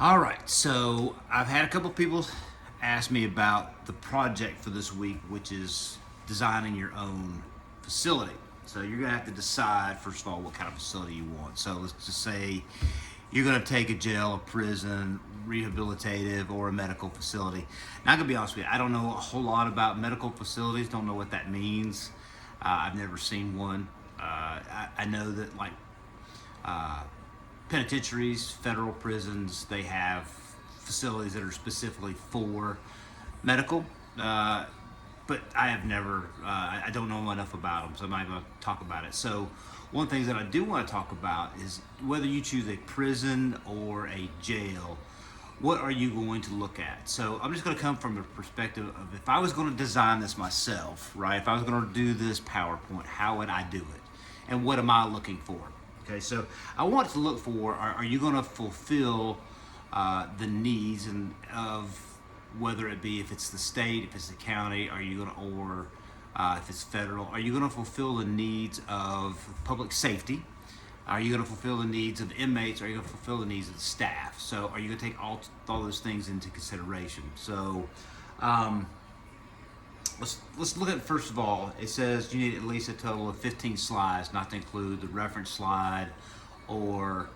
All right, so I've had a couple people ask me about the project for this week, which is designing your own facility. So you're gonna have to decide, first of all, what kind of facility you want. So let's just say you're gonna take a jail, a prison, rehabilitative, or a medical facility. Now, I'm gonna be honest with you, I don't know a whole lot about medical facilities, don't know what that means. I've never seen one. I know that uh, penitentiaries, federal prisons, they have facilities that are specifically for medical. But I have never, I don't know enough about them, so I'm not going to talk about it. So, one of the things that I do want to talk about is whether you choose a prison or a jail, what are you going to look at? So, I'm just going to come from a perspective of if I was going to design this myself, right? If I was going to do this PowerPoint, how would I do it? And what am I looking for? Okay, so I want to look for, are you going to fulfill the needs of whether it be if it's the state, if it's the county, are you going to, or if it's federal, are you going to fulfill the needs of public safety? Are you going to fulfill the needs of inmates? Are you going to fulfill the needs of the staff? So are you going to take all those things into consideration? So let's look at it. First of all, it says you need at least a total of 15 slides, not to include the reference slide or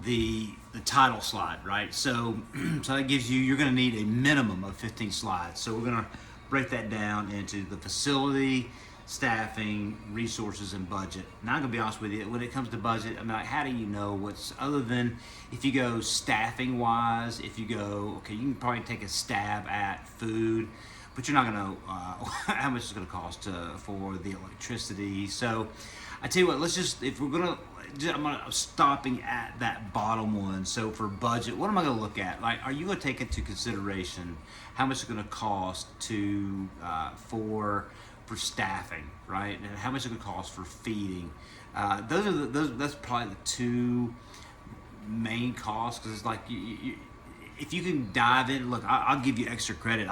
the title slide, right? So so that gives you, you're going to need a minimum of 15 slides. So we're going to break that down into the facility, staffing, resources, and budget. Now, I'm going to be honest with you, when it comes to budget, I mean, like, how do you know what's, other than if you go staffing wise, if you go, okay, you can probably take a stab at food, but you're not going to know how much it's going to cost for the electricity. So I tell you what, let's just, if we're going to, I'm stopping at that bottom one. So for budget, what am I going to look at? Like, are you going to take into consideration how much it's going to cost to for staffing, right? And how much it's going to cost for feeding? That's probably the two main costs, because it's like if you can dive in. Look, I'll give you extra credit.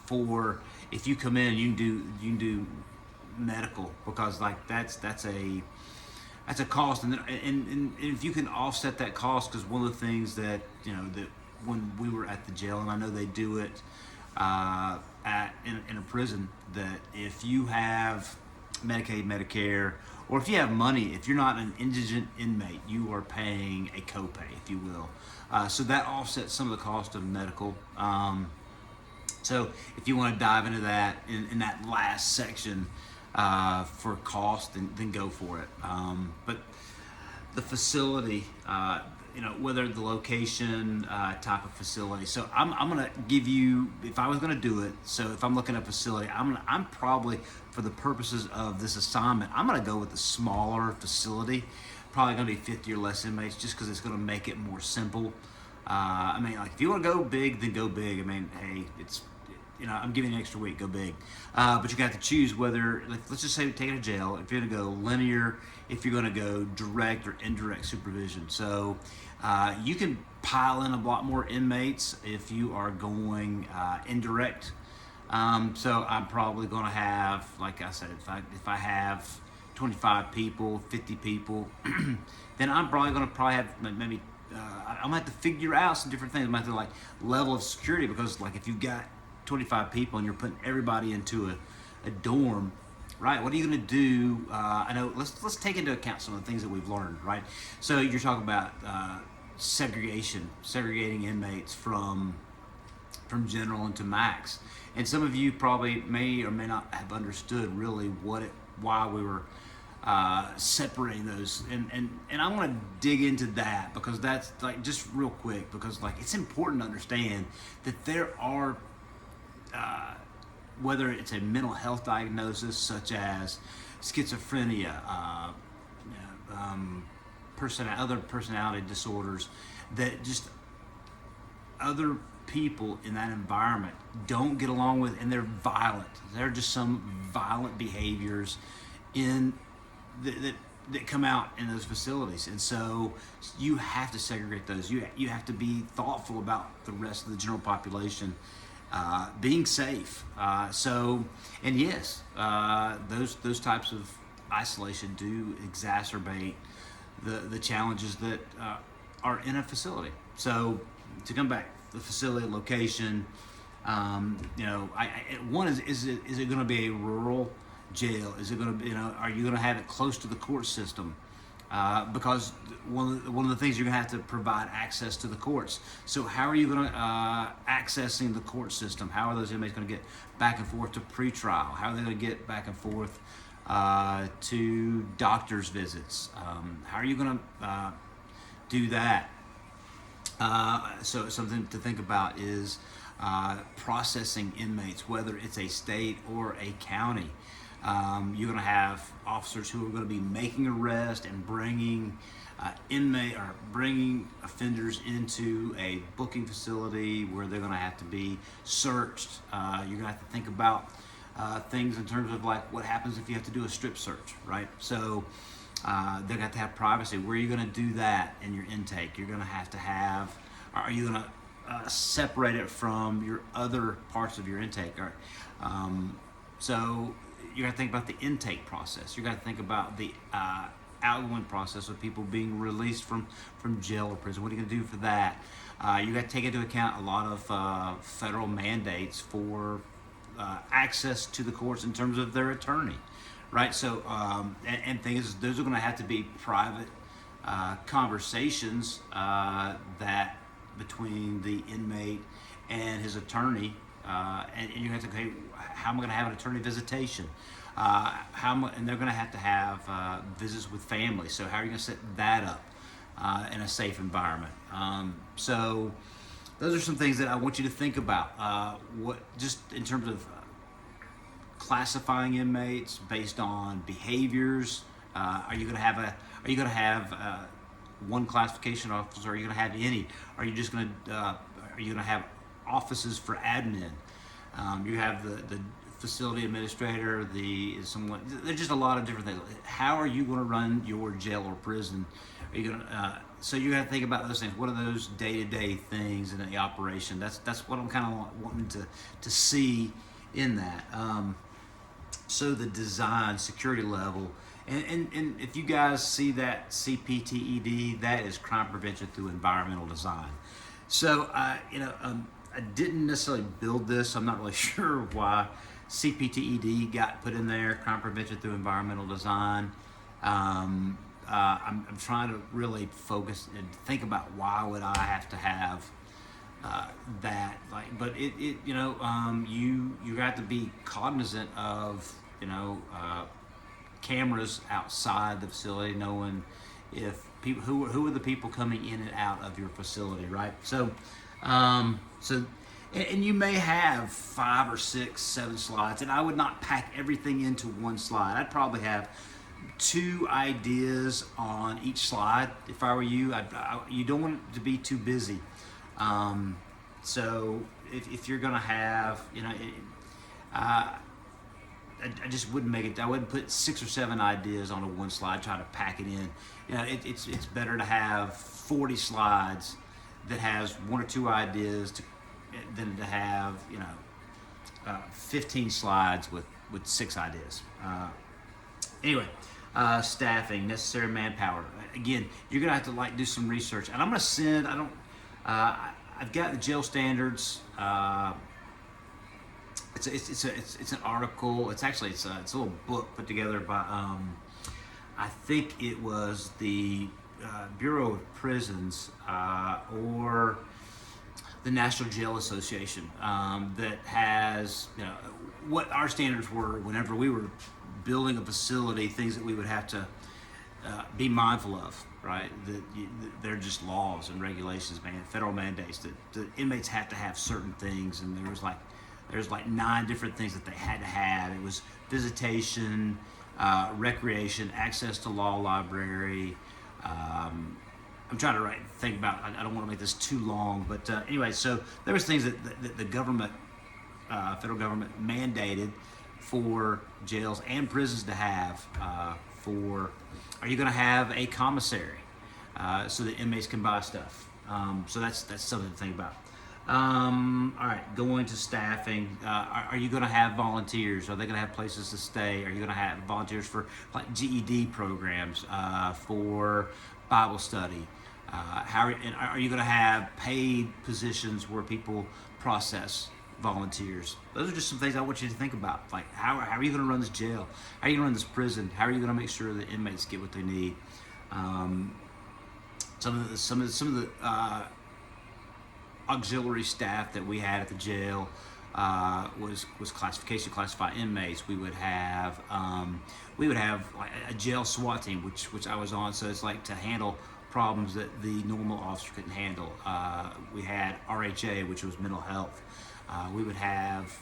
For if you come in, you can do medical, because like that's a cost, and if you can offset that cost, because one of the things that that when we were at the jail, and I know they do it in a prison, that if you have Medicaid, Medicare, or if you have money, if you're not an indigent inmate, you are paying a copay, if you will. So that offsets some of the cost of medical. So if you want to dive into that in that last section for cost, then go for it. But the facility, whether the location, type of facility. So I'm gonna give you, if I was gonna do it. So if I'm looking at a facility, I'm probably, for the purposes of this assignment, I'm gonna go with the smaller facility. Probably gonna be 50 or less inmates, just because it's gonna make it more simple. I mean, like, if you want to go big, then go big. I mean, hey, it's, I'm giving you an extra week, go big. But you're going to have to choose whether, let's just say, take it to jail, if you're going to go linear, if you're going to go direct or indirect supervision. So you can pile in a lot more inmates if you are going indirect. So I'm probably going to have, like I said, if I have 25 people, 50 people, then I'm probably going to have maybe, I'm going to have to figure out some different things. I'm going to have to, level of security, because, like, if you've got 25 people and you're putting everybody into a dorm, right? What are you going to do? I know. Let's take into account some of the things that we've learned, right? So you're talking about segregating inmates from general into max, and some of you probably may or may not have understood really why we were separating those, and I want to dig into that, because that's, like, just real quick, because, like, it's important to understand that there are whether it's a mental health diagnosis such as schizophrenia, other personality disorders, that just other people in that environment don't get along with, and they're violent. There are just some violent behaviors that come out in those facilities, and so you have to segregate those. You have to be thoughtful about the rest of the general population being safe. And yes, those types of isolation do exacerbate the challenges that are in a facility. So to come back, the facility location. One is it going to be a rural jail? Is it going to be, are you going to have it close to the court system? Because one of the things you're going to have to provide access to the courts. So how are you going to accessing the court system? How are those inmates going to get back and forth to pretrial? How are they going to get back and forth to doctor's visits? How are you going to do that? So something to think about is processing inmates, whether it's a state or a county. You're going to have officers who are going to be making arrests and bringing bringing offenders into a booking facility where they're going to have to be searched. You're going to have to think about things in terms of like what happens if you have to do a strip search, right? So they're going to have privacy. Where are you going to do that in your intake? You're going to have. Are you going to separate it from your other parts of your intake? So you're going to think about the intake process. You're going to think about the outgoing process of people being released from jail or prison. What are you going to do for that? You got to take into account a lot of federal mandates for access to the courts in terms of their attorney, right? So and things, those are going to have to be private conversations that between the inmate and his attorney, and you have to, okay, how am I going to have an attorney visitation? And they're going to have visits with family. So how are you going to set that up in a safe environment? So those are some things that I want you to think about. What just in terms of classifying inmates based on behaviors. Are you going to have one classification officer? Are you going to have any? Are you just going to are you going to have offices for admin? You have the facility administrator, there's just a lot of different things. How are you going to run your jail or prison? Are you going to, so you got to think about those things. What are those day-to-day things in the operation? That's what I'm kind of wanting to see in that. So the design, security level, and if you guys see that CPTED, that is crime prevention through environmental design. So I didn't necessarily build this. I'm not really sure why CPTED got put in there, crime prevention through environmental design. I'm trying to really focus and think about why would I have to have that. But you have to be cognizant of cameras outside the facility, knowing if people who are the people coming in and out of your facility, right? So. And you may have 5 or 6, 7 slides, and I would not pack everything into one slide. I'd probably have 2 ideas on each slide. If I were you, you don't want it to be too busy. So if you're going to have, I just wouldn't make it. I wouldn't put 6 or 7 ideas on one slide, try to pack it in. It's better to have 40 slides that has 1 or 2 ideas than to have 15 slides with 6 ideas. Anyway, staffing, necessary manpower. Again, you're gonna have to do some research, and I'm gonna send. I've got the jail standards. It's an article. It's a little book put together by I think it was the Bureau of Prisons or the National Jail Association that has what our standards were whenever we were building a facility, things that we would have to be mindful of, right? They're just laws and regulations, federal mandates that the inmates have to have certain things, and there's like 9 different things that they had to have. It was visitation, recreation, access to law library. I'm trying to think about. I don't want to make this too long, but anyway, so there was things that the government, federal government, mandated for jails and prisons to have. Are you going to have a commissary so that inmates can buy stuff? So that's something to think about. All right, going to staffing. Are you going to have volunteers? Are they going to have places to stay? Are you going to have volunteers for like GED programs, for Bible study? Are you going to have paid positions where people process volunteers? Those are just some things I want you to think about. Like, how are you going to run this jail? How are you going to run this prison? How are you going to make sure that inmates get what they need? Some of the auxiliary staff that we had at the jail was classify inmates. We would have like a jail SWAT team, which I was on. So it's like to handle problems that the normal officer couldn't handle. We had RHA, which was mental health. We would have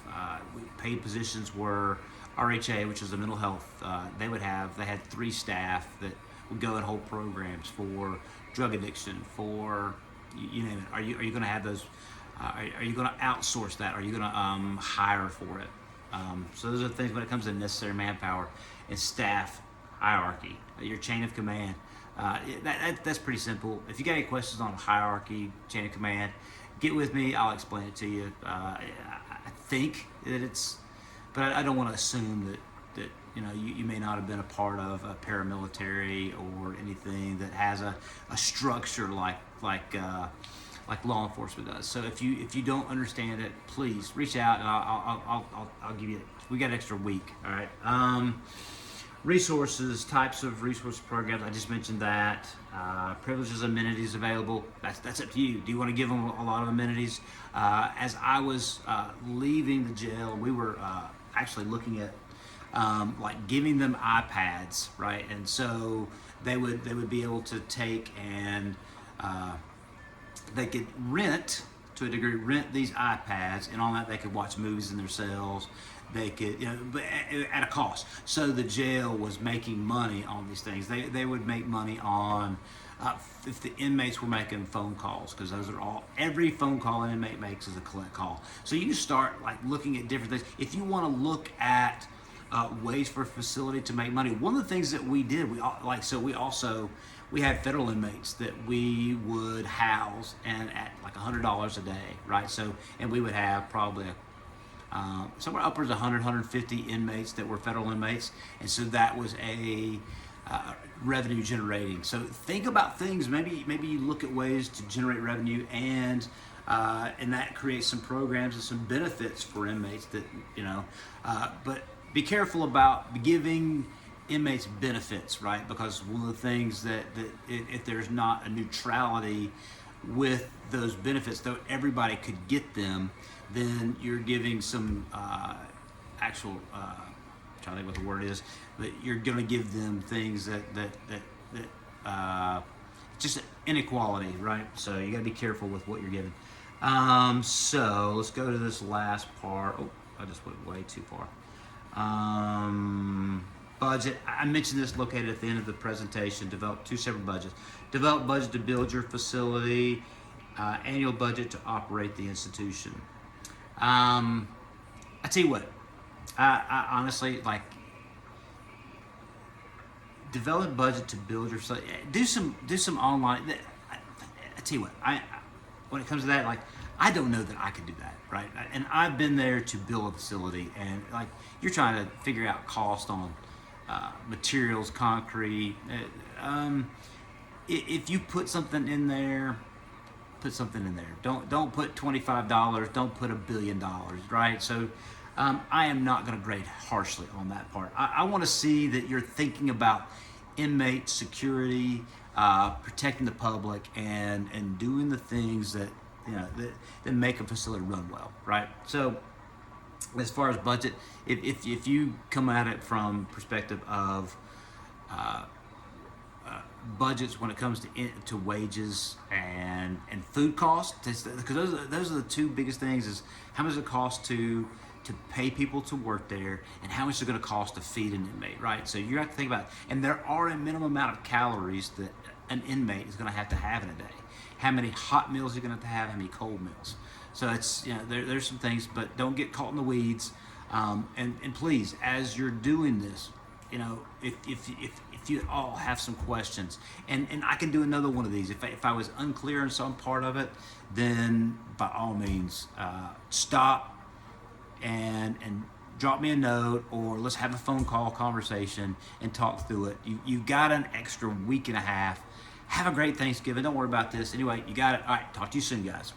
paid positions were RHA, which was the mental health. They had 3 staff that would go and hold programs for drug addiction, for you name it. Are you going to have those? Are you going to outsource that? Are you going to hire for it? So those are the things when it comes to necessary manpower and staff hierarchy, your chain of command. That's pretty simple. If you got any questions on hierarchy, chain of command, get with me. I'll explain it to you. I think that but I don't want to assume that you may not have been a part of a paramilitary or anything that has a structure like law enforcement does. So if you don't understand it, please reach out and I'll give you. We got an extra week. All right. Resources, types of resource programs. I just mentioned that. Privileges, amenities available. That's up to you. Do you want to give them a lot of amenities? As I was leaving the jail, we were actually looking at like giving them iPads, right? And so they would be able to take and they could rent these iPads, and on that they could watch movies in their cells. They could, but at a cost. So the jail was making money on these things. They would make money on if the inmates were making phone calls, because those are every phone call an inmate makes is a collect call. So you can start like looking at different things. If you want to look at ways for a facility to make money, one of the things that we did, we had federal inmates that we would house and at like $100 a day, right? So, and we would have probably somewhere upwards of 150 inmates that were federal inmates, and so that was a revenue generating. So think about things. Maybe you look at ways to generate revenue, and that creates some programs and some benefits for inmates that but be careful about giving inmates benefits, right? Because one of the things that if there's not a neutrality with those benefits, though everybody could get them, then you're giving some actual I'm trying to think what the word is, but you're going to give them things that just inequality, right? So you got to be careful with what you're giving. So let's go to this last part. Oh, I just went way too far. Budget. I mentioned this located at the end of the presentation. Develop 2 separate budgets. Develop budget to build your facility. Annual budget to operate the institution. I tell you what. I honestly like. Develop budget to build your facility. Do some online. I tell you what. When it comes to that, like, I don't know that I could do that, right? And I've been there to build a facility, and like you're trying to figure out cost on materials, concrete. If you put something in there, put something in there. Don't put $25. Don't put $1 billion, right? So I am not going to grade harshly on that part. I want to see that you're thinking about inmate security, protecting the public, and doing the things that that make a facility run well, right? So as far as budget, if you come at it from perspective of budgets when it comes to wages and food costs, because those are the 2 biggest things: is how much it costs to pay people to work there, and how much it's going to cost to feed an inmate, right? So you have to think about it. And there are a minimum amount of calories that an inmate is going to have in a day. How many hot meals you're going to have, how many cold meals. So it's there's some things, but don't get caught in the weeds. And please, as you're doing this, if you all have some questions, and I can do another one of these. If I was unclear in some part of it, then by all means stop and drop me a note, or let's have a phone call conversation and talk through it. You've got an extra week and a half. Have a great Thanksgiving. Don't worry about this. Anyway, you got it. All right, talk to you soon, guys.